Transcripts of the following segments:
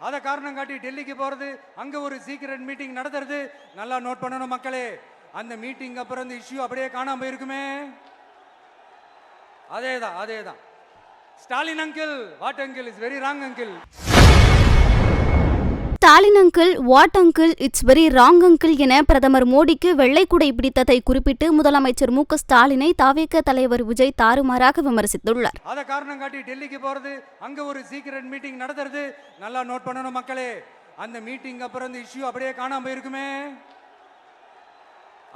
அதை காரணம் காட்டி டெல்லிக்கு போறது, அங்க ஒரு சீக்ரெட் மீட்டிங் நடத்துறது. நல்லா நோட் பண்ணணும் மக்களே, அந்த மீட்டிங் அப்புறம் இந்த இஷ்யூ அப்படியே காணாம போயிருக்குமே. அதேதான் அதேதான். Stalin uncle, what uncle is very wrong uncle. Stalin uncle, what uncle, it's very wrong uncle என பிரதமர் மோடிக்கு வெள்ளைக்குடை பிடித்ததை குறிப்பிட்டு முதலமைச்சர் மு.க. ஸ்டாலினை தவிக தலைவர் விஜய் தாறுமாறாக விமர்சித்துள்ளார். அதை காரணம் காட்டி டெல்லிக்கு போறது, அங்க ஒரு சீக்ரெட் மீட்டிங் நடத்துறது. நல்லா நோட் பண்ணணும் மக்களே, அந்த மீட்டிங் அப்புறம் இந்த இஷ்யூ அப்படியே காணாம போயிருக்குமே.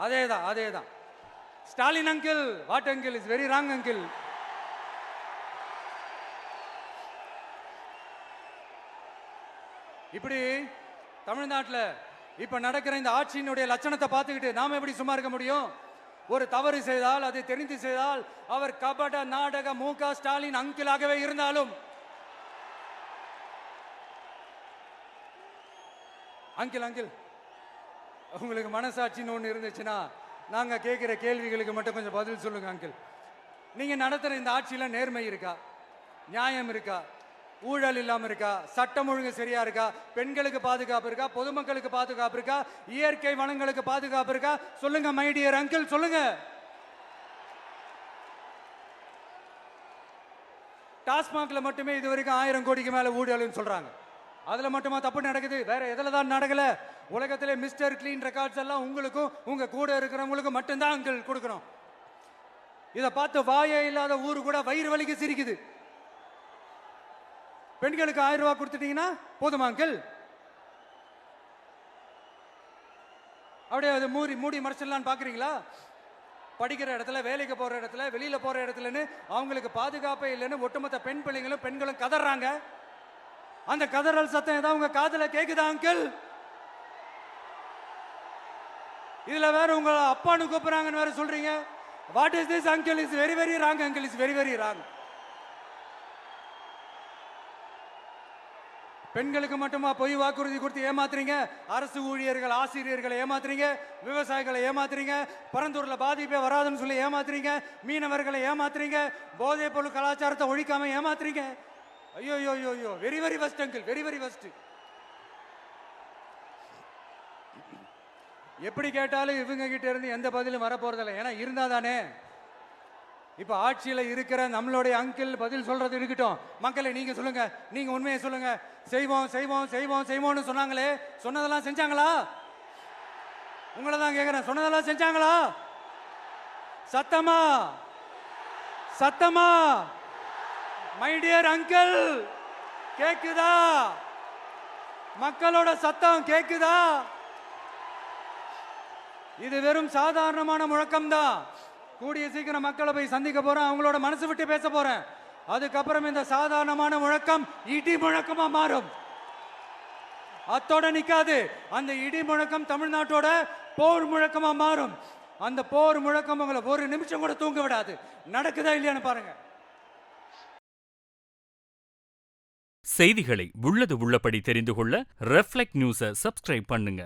அதேதான் அதேதான். Stalin uncle, what uncle is very wrong uncle. இப்படி தமிழ்நாட்டில் இப்ப நடக்கிற இந்த ஆட்சியினுடைய லட்சணத்தை பார்த்துக்கிட்டு நாம எப்படி சும்மா இருக்க முடியும்? ஒரு தவறு செய்தால், அதை தெரிந்து செய்தால், அவர் கபட நாடக மு.க. ஸ்டாலின் அங்கிளாகவே இருந்தாலும், அங்கிள் அங்கிள் உங்களுக்கு மனசாட்சின்னு ஒன்று இருந்துச்சுன்னா நாங்க கேட்கிற கேள்விகளுக்கு மட்டும் கொஞ்சம் பதில் சொல்லுங்க அங்கிள். நீங்க நடத்துற இந்த ஆட்சியில நேர்மை இருக்கா? நியாயம் இருக்கா? ஊழல் இல்லாம இருக்கா? சட்டம் ஒழுங்கு சரியா இருக்கா? பெண்களுக்கு பாதுகாப்பு இருக்கா? பொதுமக்களுக்கு பாதுகாப்பு இருக்கா? இயற்கை வளங்களுக்கு பாதுகாப்பு இருக்கா? சொல்லுங்க மை டியர் அங்கிள், சொல்லுங்க. டாஸ்மாக்ல மட்டுமே இது வரைக்கும் 1000 கோடிக்கு மேல ஊழல்னு சொல்றாங்க. அதுல மட்டுமா தப்பு நடக்குது? வேற எதுல தான் நடக்கல? உலகத்திலே மிஸ்டர் கிளீன் ரெக்கார்ட்ஸ் எல்லாம் உங்களுக்கும் உங்க கூட இருக்கிறவங்களுக்கும் மட்டும்தான் அங்கிள் கொடுக்கணும். இதை பார்த்து வாயே இல்லாத ஊரு கூட வயிறு வலிக்கு சிரிக்குது. பெண்களுக்கு 1000 ரூபாய் கொடுத்துட்டீங்கன்னா போதுமா அங்கிள்? அப்படியே அது மூடி மறைச்சிடலான்னு பாக்குறீங்களா? படிக்கிற இடத்துல, வேலைக்கு போற இடத்துல, வெளியில போற இடத்துலன்னு அவங்களுக்கு பாதுகாப்பே இல்லைன்னு ஒட்டுமொத்த பெண்களும் கதறாங்க. அந்த கதறல் சத்தம் ஏதாவது உங்க காதுல கேக்குதா அங்கிள்? இதுல வேற உங்க அப்பான்னு கூப்பிடுறாங்கன்னு வேற சொல்றீங்க. What is this uncle? Is very very wrong uncle, is very very wrong. பெண்களுக்கு மட்டுமா பொய் வாக்குறுதி கொடுத்து ஏமாத்துறீங்க? அரசு ஊழியர்கள், ஆசிரியர்களை ஏமாத்துறீங்க, விவசாயிகளை ஏமாத்துறீங்க, பரந்தூர்ல பாதிப்பே வராதுன்னு சொல்லி ஏமாத்துறீங்க, மீனவர்களை ஏமாத்துறீங்க, போதைப் பொருள் கலாச்சாரத்தை ஒழிக்காம ஏமாத்துறீங்க. ஐயோ ஐயோ ஐயோ, very very first uncle, very very first. எப்படி கேட்டாலும் இவங்க கிட்ட இருந்து எந்த பதிலும் வரப்போறதில்லை. ஏன்னா இருந்தா தானே. இப்ப ஆட்சியில இருக்கிற நம்மளுடைய அங்கிள் பதில் சொல்றது இருக்கட்டும். மக்களை நீங்க சொல்லுங்க, நீங்க உண்மையை சொல்லுங்க. செய்வோம் செய்வோம் செய்வோம் செய்வோம்னு சொன்னாங்களே, சொன்னதெல்லாம் செஞ்சாங்களா? உங்களை தான் கேட்கிறேன், சொன்னதெல்லாம் செஞ்சாங்களா? சத்தமா சத்தமா மை டியர் அங்கிள், கேக்குதா? மக்களோட சத்தம் கேக்குதா? இது வெறும் சாதாரணமான முழக்கம் தான். கூடிய சீக்கிரம் மக்களை போய் சந்திக்க போறேன், அவங்களோட மனசு விட்டு பேச போறேன். அதுக்கப்புறம் இந்த சாதாரணமான முழக்கம் இடி முழக்கமா மாறும். அத்தோட நிக்காது. அந்த இடி முழக்கம் தமிழ்நாட்டோட போர் முழக்கமா மாறும். அந்த போர் முழக்கம் உங்களை ஒரு நிமிஷம் கூட தூங்க விடாது. நடக்குதா இல்லையான்னு பாருங்க. செய்திகளை உள்ளது உள்ளபடி தெரிந்து கொள்ள ரெஃப்ளெக்ட் நியூஸை சப்ஸ்கிரைப் பண்ணுங்க.